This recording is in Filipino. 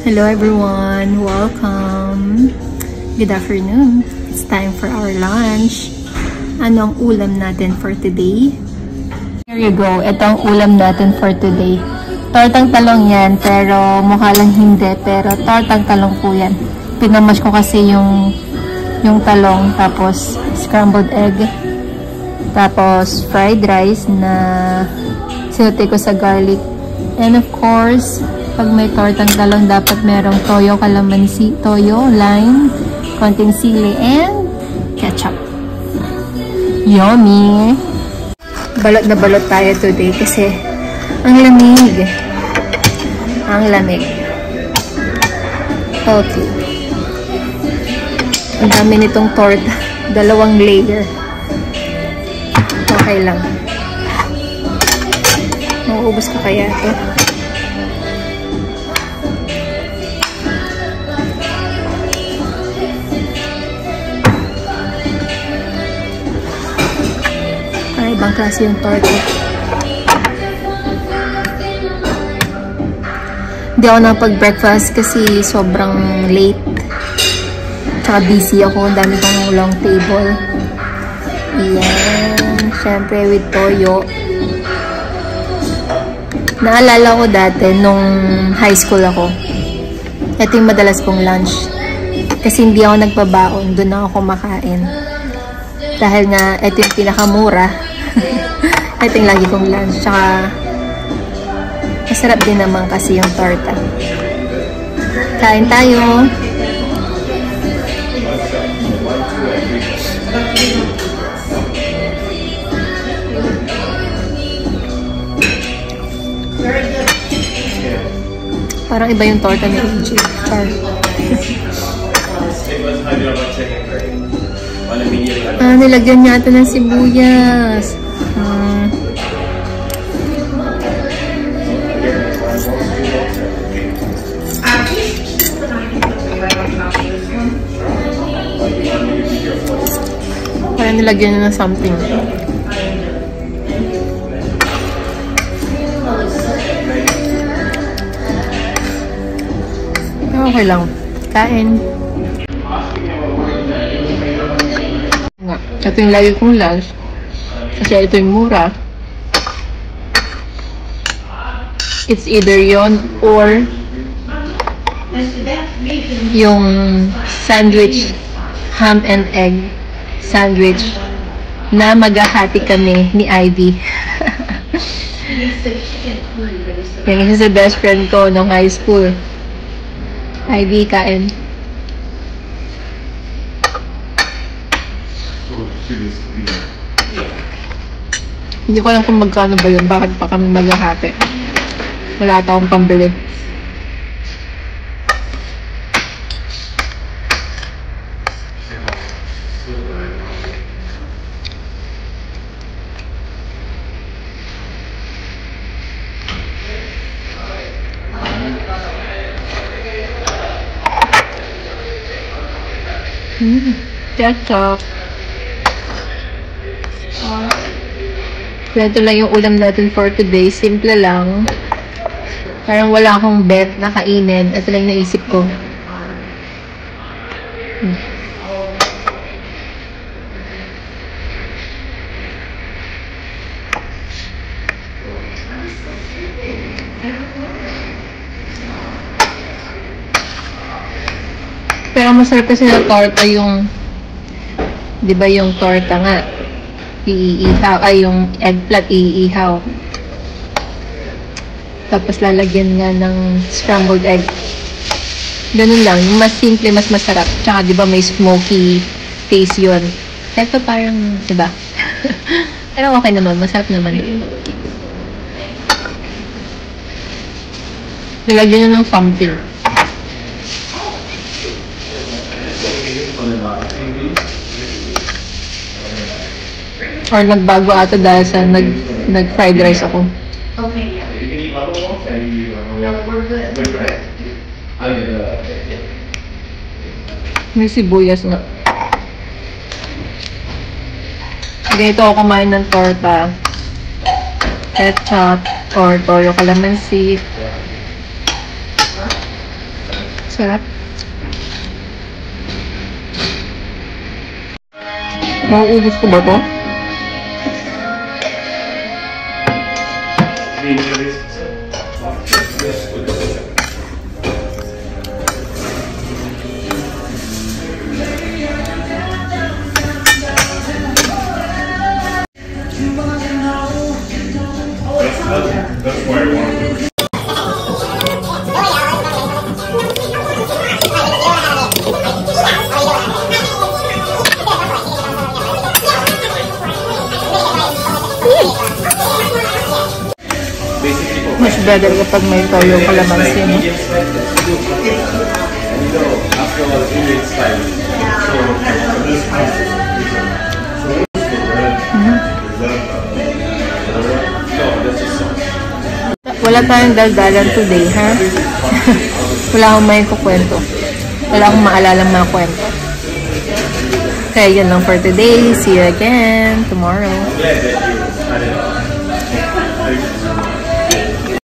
Hello everyone, welcome. Good afternoon. It's time for our lunch. Ano ang ulam natin for today? Here you go. Ito ang ulam natin for today. Tortang talong yan, pero mukha lang hindi. Pero tortang talong po yan. Pinamash ko kasi yung talong, tapos scrambled egg, tapos fried rice na sinuti ko sa garlic. And of course, pag may tortang talong, dapat merong toyo, kalamansi, toyo, lime, konting sili, and ketchup. Yummy! Balot na balot tayo today kasi ang lamig. Ang lamig. Okay. Ang dami nitong torta. 2 layer. Okay lang. Mauubos ko kaya ito. Ibang klase yung torta. Hindi ako nakapag-breakfast kasi sobrang late. Tsaka busy ako. Ang dami kong long table. Ayan. Siyempre with toyo. Naalala ko dati nung high school ako. Ito yung madalas kong lunch. Kasi hindi ako nagbabaon. Doon ako kumakain. Dahil nga ito yung pinakamura. Ito yung lagi kong lunch. Tsaka, masarap din naman kasi yung torta. Kain tayo! Parang iba yung torta ni AJ. Char. Nilagyan niya ito ng sibuyas. Parang nilagyan niya ng something. Okay lang. Kain. Ito yung lagi kong lunch. Kasi ito yung mura. It's either yon or yung sandwich, ham and egg sandwich na maghahati kami ni Ivy. Yan isa sa best friend ko nung high school. Ivy, kain. Hindi ko alam kung magkano ba yun. Bakit pa kami maghahati? Wala ata akong pambili. Ketchup. Ito lang yung ulam natin for today. Simple lang. Parang wala akong bet na kainin. Ito lang yung naisip ko. Pero masarap kasi na torta yung, di ba yung torta nga, iihaw, ay yung eggplant iihaw. Tapos lalagyan nga ng scrambled egg. Ganun lang, yung mas simple, mas masarap. Tsaka di ba may smoky taste yun. Ito parang, di ba? Pero okay naman, masarap naman. Lalagyan nyo ng something. Or nagbago ata dahil sa nag-fried rice ako. Okay. No, we're good. May sibuyas nga. Ganito ako kumain ng torta. Ketchup or toyo kalamansi. Sarap. Mauubos ko ba to? That's why I want to do it. Mas better kapag may toyo kalamansi, no? Wala tayong daldalan today, ha? Wala akong may kukwento. Wala akong maalala mga kwento. Kaya yan lang for today. See you again tomorrow.